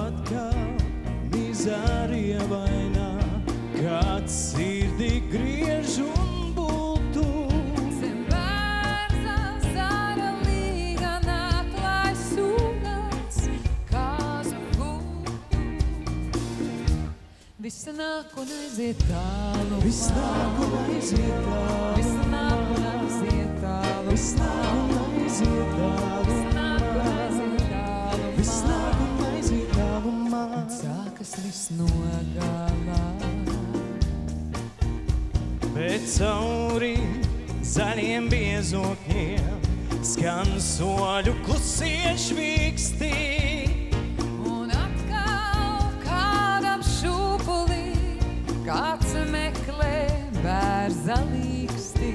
atkal mizārija vainā, kad sirdī griež un bultu. Zem bērza zara līga nāk, lai sūnās kāzu gultu. Viss nāk un aiziet tālu, Viss nāk un aiziet tālu, viss nāk un aiziet tālu, viss nāk un aiziet tālu, viss nāk un aiziet tālu, viss nāk un aiziet tālu man. sākas viss no galā. Bet cauri zaļiem biezokņiem skan soļu klusie švīkstī. Un atkal kādam šūpulī kāds meklē bērza līkstī.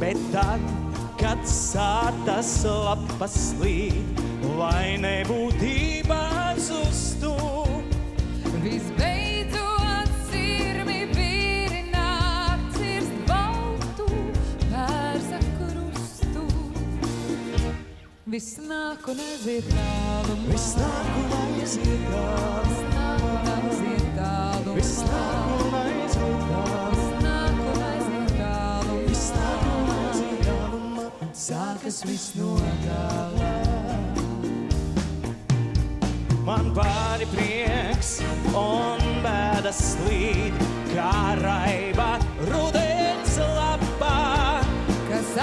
Bet tad, kad sātas lapas slīd, lai nebūtībā zustu, Visbeidzot sirmi virināt, cirst baltu bērza krustu. Viss nāk un aiziet tālu, viss nāk un aiziet tālu, viss nāk un aiziet tālu, viss nāk un aiziet tālu, viss nāk un aiziet tālu, viss nāk un aiziet tālu man. sākas viss no galā. Man pāri prieks un bēdas slīd, kā raiba rudens lapā. Kas